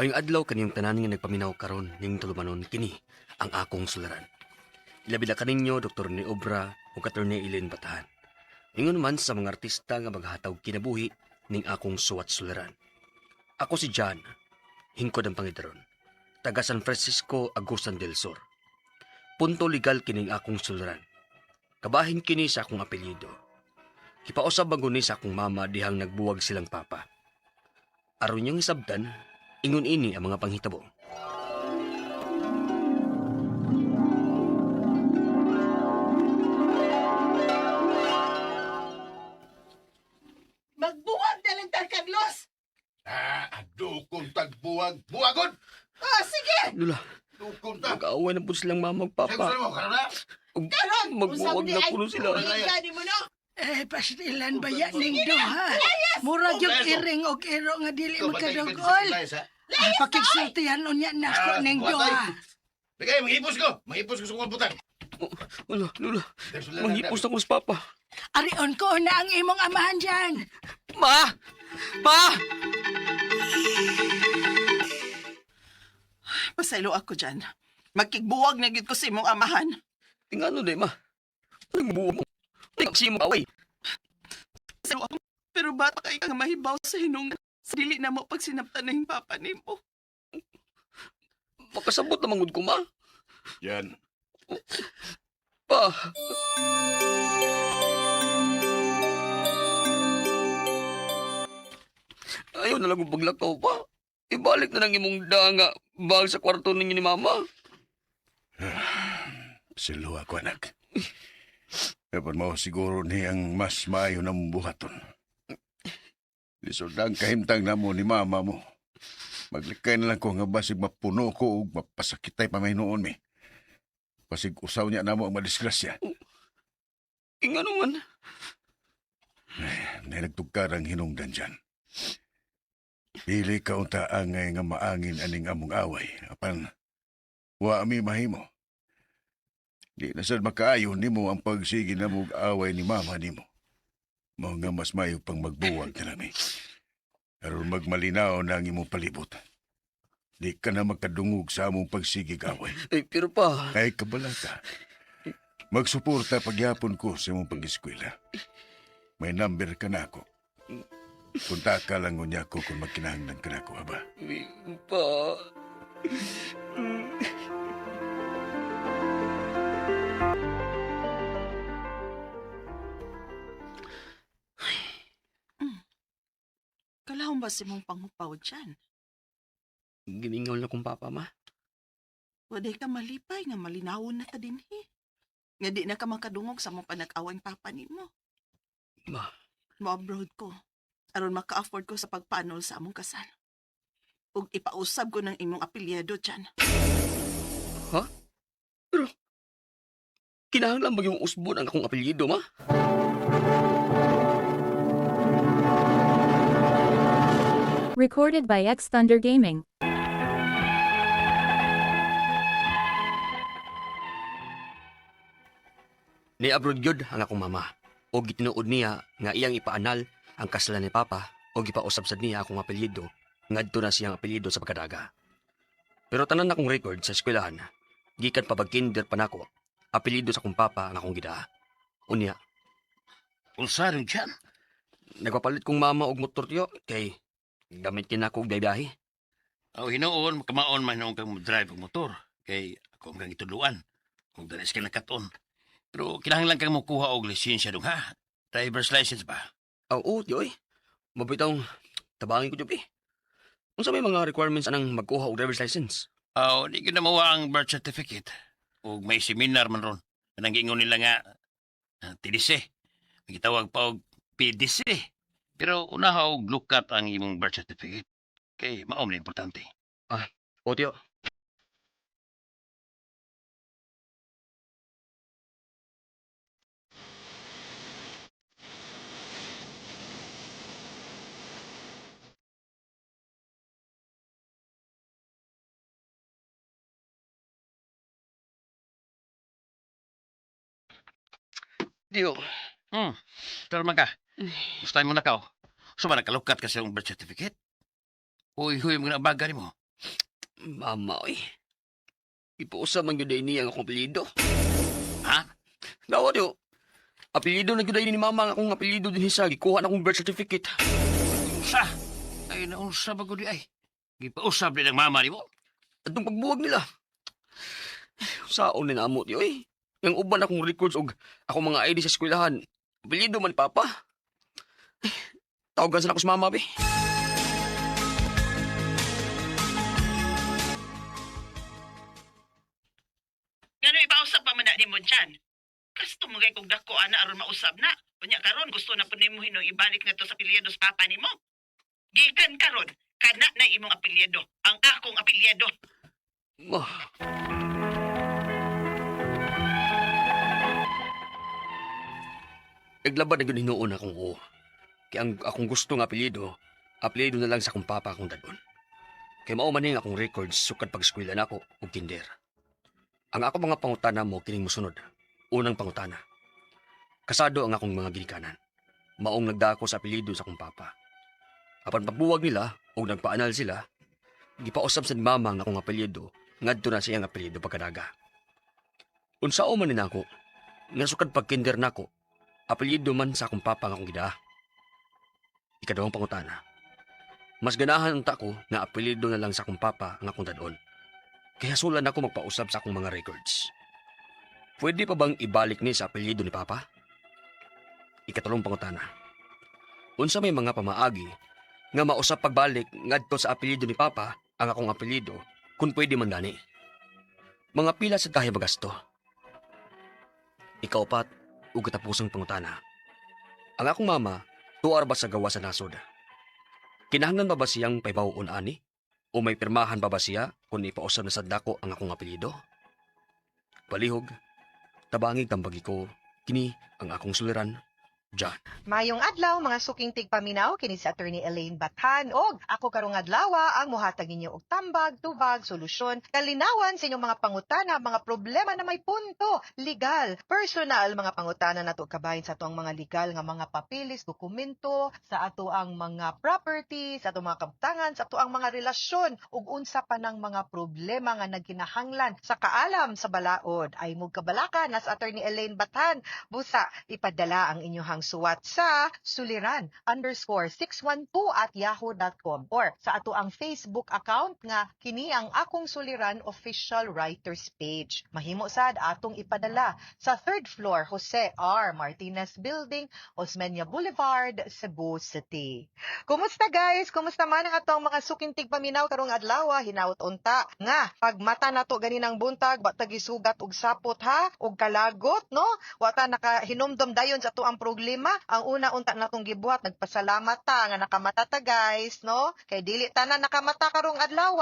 Bayong adlaw kaniyong tanan nga nagpaminaw karon ning tulumanon kini ang akong sularan. Ilabi na kaninyo Dr. ni Obra o Attorney Eileen Batahan. Ingon man sa mga artista nga maghataw kinabuhi ning akong suwat sularan. Ako si John, hingkod ang Panginoon, taga San Francisco, Agusan del Sur. Punto legal kining akong sularan. Kabahin kini sa akong apelyido. Hipausab baguni sa akong mama dihang nagbuwag silang papa. Aron niyang isabdan, ingon ini ang mga panghitabo. Magbuwag na lang ta, Carlos! Dukong tagbuwag. Buwagod! Ah, sige! Lula, Dukong tag... mag-aaway na po silang mama ug Siyempre papa. mo, karana? Karon! Magbuwag na puno sila. Gani mo, no? Pastilan ba yan ning duha? Murag yung iring o iro nga dili magkadugol. Pakigsultihan unya na ako ning duha. Bigay, mahipos ko! Mahipos ko sa kong putang! Lula, manghipos na ko sa papa. Arion ko na ang imong amahan dyan. Ma! Ma! Pasaylo ako dyan. Magkigbuwag na gid ko sa imong amahan. Tingano di, ma? Nagbuwag mo. Nagsi mo away. Pasaylo ako. Pero bata kay kang mahibaw sa hinung sa dili na mo pag sinaptan na yung papa nimo. Makasabot na mangod ko, ma. Yan. Pa! Ayaw na lang kong paglakaw pa. Ibalik na lang imong danga bag sa kwarto ninyo ni mama. Silo ako, anak. Dapat mo siguro niyang mas maayo ng buhaton. Lisod ang kahimtang na mo ni mama mo. Maglikay na lang ko nga basig mapuno ko o mapasakitay pa may noon mi. Basig usaw niya na mo ang madisgrasya. Inga naman. Nagtugkarang hinungdan dyan. Pili ka unta angay nga maangin aning among away. Apan, wa mi mahimo. Di na sad makaayon nimo ang pagsigi na mong away ni mama nimo. Mao nga mas mayo pang magbuwag na nami. Aron magmalinaw na ang imong palibot. Di ka na makadungog sa among pagsigig away. Pero pa... Kay kabalaka. Magsuporta pagyapon ko sa imong pag-eskwela. May number ka na ako. Punta ka lang ngunya ko kung magkinahanglan ka na ako, aba. Pa... Kalahong ba si mong panghupaw dyan? Giningaw na kong papa, ma. Waday ka malipay nga malinawon na ta dinhi. Nga di na ka makadungog sa mong panag-awang papa nimo. Ma, Mo-abroad ko. Aron maka-afford ko sa pagpanol sa among kasal. Ug ipausab ko ng imong apelyado dyan. kinahanglan ba yung usbon ang akong apelyido, ma? Recorded by X Thunder Gaming. Ni-abroad yun ang akong mama. O gitinuod niya nga iyang ipaanal ang kasalan ni papa o gipausab sad niya akong apelyido ngadto na siyang apelyido sa pagkadaga. Pero tanan akong record sa eskwelahan, gikan pa pag-kinder pa nako, apelyido sa akong papa ang akong gidaa. Unya, Unsa rin dyan? nagpapalit kong mama og motor tiyo kay gamit kinako og biyahe. Aw hinoon, makamaon man noong kang drive ang motor. Kay ako ang kang ituluan. Kung dalis ka nakaton. Pero kinahanglan kang makuha og lisensya dong ha? Driver's license ba? Oo, tiyo eh. Mabitaw, tabangin ko tiyo eh. Unsa may mga requirements anang magkuha og driver's license? Aw, di ko na mawa ang birth certificate. O may seminar man ron. Kanang giingon nila nga, TDC. May gitawag pa og PDC. Pero unaha og lukat ang imong birth certificate. Kay maom na importante. O tiyo. Tiyo, Pero man ka. Gusto mo na ka. So ba nakalukat ka sa iyong birth certificate? Uy, huy mo na baga mo. Mama, oy. Ipuusap man yun niya ang akong apelido. Ha? Dawa diyo. Apelido na yun ni mama ang akong apelido din sa gikuha na akong birth certificate. Sa? Ay, naunsa ba ko di ay? Gipausab din ang mama ni mo. At nung pagbuwag nila. Saon na namo di oy. Yung uban akong records og akong mga ID sa eskwelahan. Apelido man papa. Tawagan sa ako sa mama be. Ngano ipausap pa man na nimo dyan? Gusto mo kay kong dako ana aron mausab na. Unya karon gusto na po nimo hinong ibalik nga to sa apelyido sa papa nimo. Gikan karon, kana na imong apelyido, ang akong apelyido. Ma. Naglabad na yun hinuon akong oo. Kaya ang akong gusto nga apelido na lang sa akong papa akong dadon. Kaya maumaning akong records sukad pag-eskwela na ako o kinder. Ang ako mga pangutana mo kining musunod. Unang pangutana. Kasado ang akong mga ginikanan. Maong nagdako sa apelido sa akong papa. Apan pagbuwag nila o nagpaanal sila, gipausab sa mamang na akong apelido ngadto na siyang apelido pagkadaga. Unsao man nina ako, nga sukad pag-kinder nako, apelido man sa akong papa nga akong gida. Ikadawang pangutana. Mas ganahan ang tako nga apelido na lang sa akong papa ang akong dadon. Kaya sulan ako magpausab sa akong mga records. Pwede pa bang ibalik ni sa apelido ni papa? Ikatalong pangutana. Unsa may mga pamaagi nga mausap pagbalik ngadto sa apelido ni papa ang akong apelido kung pwede man gani. Mga pila sa tayo bagasto. Ikaapat, ug katapusang pangutana. Ang akong mama, tuwar ba sa gawa sa nasod? Kinahanglan ba siyang paibawon ani? O may pirmahan ba siya kung ipausab na sa dako ang akong apelido? Palihog, tabangig tambagi ko, kini ang akong suliran, John. Mayong adlaw mga suking tigpaminaw kini si Attorney Elaine Bathan og ako karong adlaw ang mohatag ninyo og tambag, tubag, solusyon, kalinawan sa inyong mga pangutana, mga problema na may punto, legal, personal mga pangutana nato kabahin sa ato ang mga legal nga mga papilis, dokumento, sa ato ang mga property, sa ato mga kabtangan, sa ato ang mga relasyon ug unsa pa ng mga problema nga nagkinahanglan sa kaalam sa balaod ay mugkabalaka na sa Attorney Elaine Bathan. Busa ipadala ang inyong suwat sa suliran_612@yahoo.com or sa ato ang Facebook account nga kini ang akong suliran official writers page. Mahimo sad atong ipadala sa 3rd floor Jose R. Martinez Building, Osmeña Boulevard, Cebu City. Kumusta guys? Kumusta man ang atong mga suking tigpaminaw karong adlaw? Hinaut unta nga pag mata nato ganinang buntag wa ta gisugat og sapot ha og kalagot no? Wa ta nakahinumdom dayon sa ato ang problema. Ang una unta natong gibuhat nagpasalamat ta nga nakamata ta guys no kay dili tanan nakamata karong adlaw.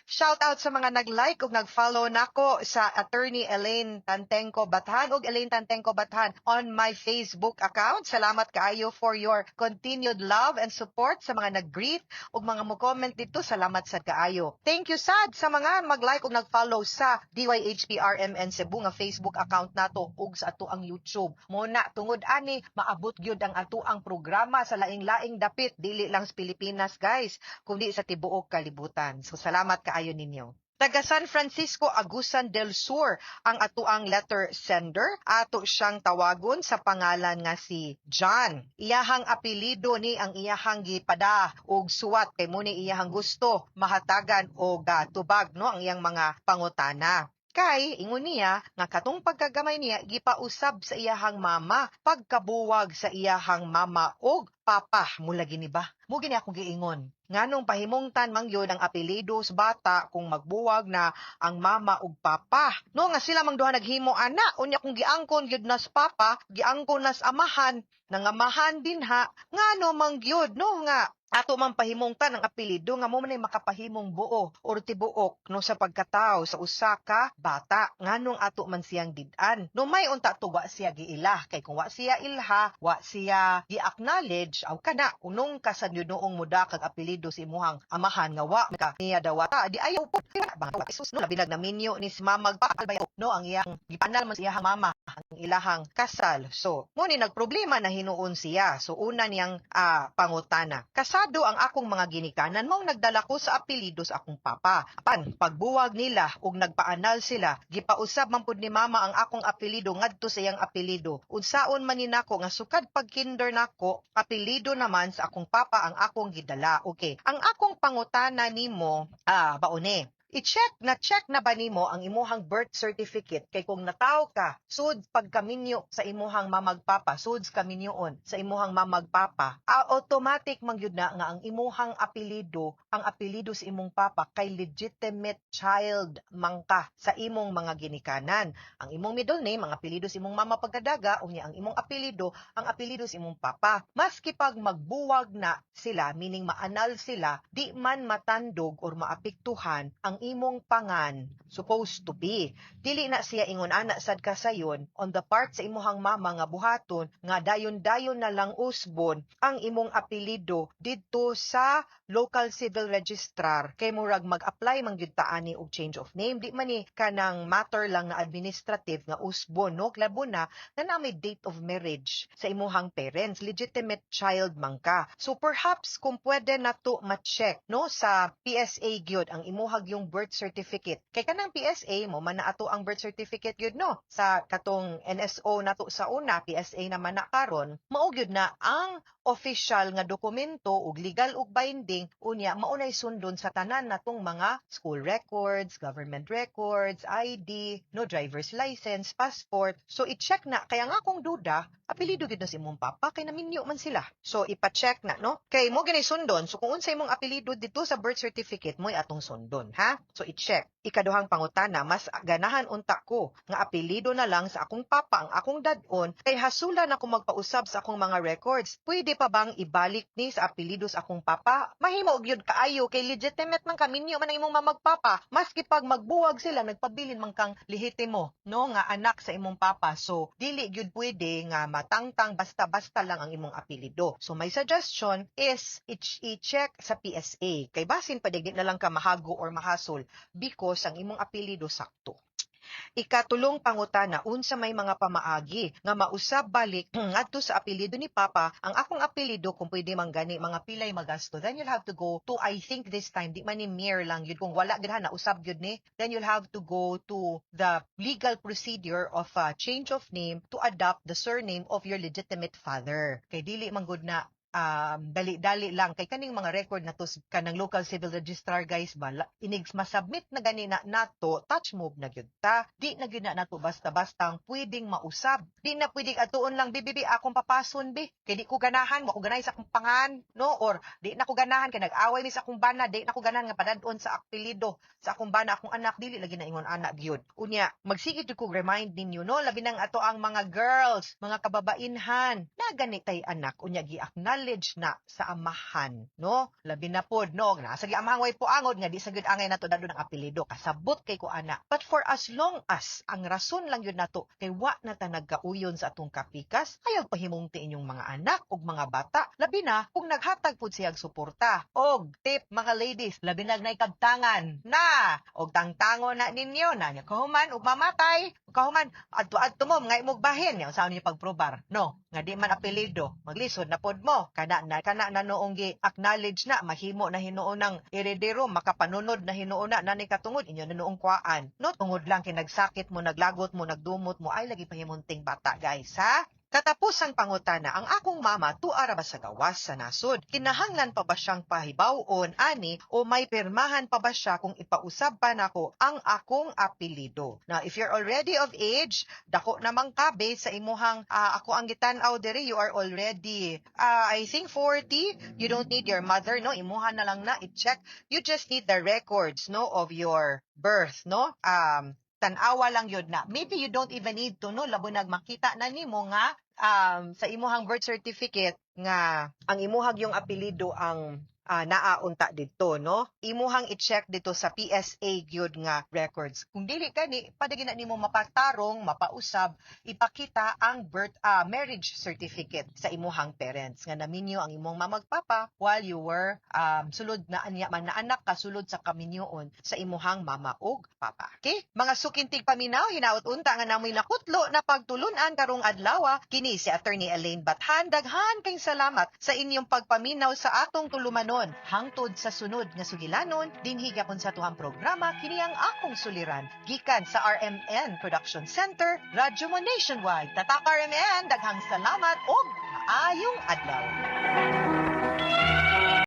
Shout out sa mga nag-like ug nag-follow nako sa Attorney Elaine Tantengco Bathan ug Elaine Tantengco Bathan on my Facebook account. Salamat kaayo for your continued love and support sa mga nag-greet ug mga mo comment dito. Salamat sad kaayo. Thank you sad sa mga mag-like ug nag-follow sa DYHPRMN Cebu nga Facebook account nato ug sa ato ang YouTube. Muna tungod ani maabot gyud ang ato ang programa sa laing-laing dapit dili lang sa Pilipinas guys kundi sa tibuok kalibutan. So salamat kaayo ninyo. Taga San Francisco Agusan del Sur ang ato ang letter sender. Ato siyang tawagon sa pangalan nga si John. Iyahang apelido ni ang iyahang gipada og suwat kay mo ni iyahang gusto mahatagan og tubag no ang iyang mga pangutana. Kay ingon niya nga katong pagkagamay niya gipausab sa iyahang mama pagkabuwag sa iyahang mama og papa mula gini ba mo gini akong giingon nganong pahimungtan man gyud ang apelyido sa bata kung magbuwag na ang mama ug papa no nga sila mang duha naghimo ana unya kung giangkon gyud nas papa giangkon nas amahan nangamahan din ha ngano man gyud no nga ato man pahimungtan ang apelyido nga mo man makapahimong buo or tibuok no sa pagkatao sa usa ka bata nganong ato man siyang did-an no may unta to wa siya giila kay kung wa siya ilha wa siya gi-acknowledge aw kana unong kasanyo noong muda kag apelyido si imuhang amahan nga wa ka niya dawata di ayaw po bang Jesus no labi nagnaminyo ni si mama magpaalbay no ang iyang gipanal man sa iyang mama ang ilahang kasal. So, mo ni nagproblema na hinuon siya. So, una niyang pangutana. Kasado ang akong mga ginikanan, mao nagdala ko sa apelyido sa akong papa. Apan, pagbuwag nila ug nagpaanal sila, gipausab man pud ni mama ang akong apelyido ngadto sa iyang apelyido. Unsaon man ni nako nga sukad pag kinder nako, apelyido naman sa akong papa ang akong gidala. Okay. Ang akong pangutana nimo, baone. I-check na ba nimo ang imuhang birth certificate kay kung nataw ka sud pagkaminyo sa imuhang mamagpapa, suds kaminyoon sa imuhang mamagpapa, automatic man gyud na nga ang imuhang apelyido, ang apelyido sa imong papa kay legitimate child mangka sa imong mga ginikanan. Ang imong middle name ang apelyido sa imong mama pagkadaga, unya ang imong apelyido ang apelyido sa imong papa. Maski pag magbuwag na sila, meaning maanal sila, di man matandog or maapektuhan ang imong pangan supposed to be. Dili na siya ingon ana sad kasayon on the part sa imuhang mama nga buhaton nga dayon-dayon na lang usbon ang imong apelyido didto sa local civil registrar kay murag mag-apply man gyud ta ani og change of name. Di man ni kanang matter lang na administrative nga usbon, no? Labo na na may date of marriage sa imuhang parents, legitimate child man ka. So perhaps kung pwede na to ma-check, no, sa PSA gyud ang imuhag yung birth certificate. Kay kanang PSA mo man na ato ang birth certificate gyud, no, sa katong NSO nato sa una, PSA naman na karon, mao gyud na ang official nga dokumento ug legal ug binding unya maunay sundon sa tanan natong mga school records, government records, ID, no, driver's license, passport. So i-check na kaya nga kung duda, apelyido gyud na si imong papa kay naminyo man sila. So ipa-check na, no? Kay mo gani sundon, so kung unsay imong apelyido dito sa birth certificate mo atong sundon, ha? So i-check. Ikaduhang pangutana, mas ganahan unta ko nga apelyido na lang sa akong papa ang akong dad-on kay hasulan ako magpausab sa akong mga records. Pwede pa bang ibalik ni sa apelyido sa akong papa? Mahimo gyud kaayo kay legitimate man kaminyo man ang imong mamagpapa. Maski pag magbuwag sila nagpabilin man kang lehitimo, no, nga anak sa imong papa. So dili gyud pwede nga matangtang basta-basta lang ang imong apelyido. So my suggestion is i-check sa PSA. Kay basin pa di na lang ka mahago or mahasol because ang imong apelyido sakto. Ikatulong pangutana, unsa may mga pamaagi nga mausab balik ngadto sa apelyido ni Papa, ang akong apelyido kung pwede man gani mga pilay magasto, then you'll have to go to, I think this time, di man ni mere lang yun, kung wala gid na usab yun ni, then you'll have to go to the legal procedure of change of name to adopt the surname of your legitimate father. Kay dili man gud na dali-dali lang kay kaning mga record na to kanang local civil registrar guys ba inig masubmit na gani na nato touch move na gyud ta, di na gyud na nato basta-bastang pwedeng mausab, di na pwedeng atuon lang bibi akong papason bi kay di ko ganahan mo ko ganay sa akong pangan, no, or di na ko ganahan kay nag-away mi sa akong bana, di na ko ganahan nga padadon sa apelyido sa akong bana akong anak, dili lagi na ingon anak gyud. Unya magsigid ko remind ninyo, no, labi nang ato ang mga girls, mga kababainhan na ganitay anak unya gi-acknowledge na sa amahan, no? Labi na pod, no? Nasa giamahang way po angod nga di sa gyud angay nato dadon ang apelyido kasabot kay ko ana. But for as long as ang rason lang yun nato kay wa na ta nagkauyon sa atong kapikas, ayaw pahimungti inyong mga anak ug mga bata. Labi na kung naghatag pud siyang suporta. Og tip mga ladies, labi na naikabtangan na og tangtango na ninyo na nya kahuman ug mamatay. Kahuman adto mo nga imong bahin nya unsaon niyo pagprobar, no? Nga di man apelyido, maglisod na pod mo. Kana na noong gi-acknowledge na mahimo na hinuon ng heredero, makapanunod na hinuon na ni katungod inyo na noong kuan, no, tungod lang kay nagsakit mo, naglagot mo, nagdumot mo, ay lagi pahimunting bata guys, ha? Katapusang pangutana, ang akong mama tuara ba sa gawas sa nasod? Kinahanglan pa ba siyang pahibawon ani o may pirmahan pa ba siya kung ipausab pa nako ang akong apelyido? Now, if you're already of age, dako namang kabe sa imuhang ako ang gitan-aw diri, you are already I think 40. You don't need your mother, no? Imuha na lang na i-check. You just need the records, no, of your birth, no? Tanawa lang yun na. Maybe you don't even need to, no, labo nagmakita na nimo nga sa imuhang birth certificate nga ang imuhag yung apelido ang naaunta dito, no? Imuhang i-check dito sa PSA gyud nga records. Kung dili gani, padagi na nimo mapatarong, mapausab, ipakita ang marriage certificate sa imuhang parents nga naminyo ang imong mamagpapa while you were sulod na anya man na anak kasulod sa kaminyoon sa imuhang mama ug papa. Okay? Mga sukintig paminaw, hinaut unta nga namoy nakutlo na pagtulunan karong adlaw. Kini si Attorney Elaine Bathan. Daghan kay salamat sa inyong pagpaminaw sa atong tulumanon. Hangtod sa sunod nga sugilanon, dinhi gyapon sa tuhang programa kini ang akong suliran. Gikan sa RMN Production Center, Radyo Mo Nationwide. Tatak RMN, daghang salamat ug maayong adlaw.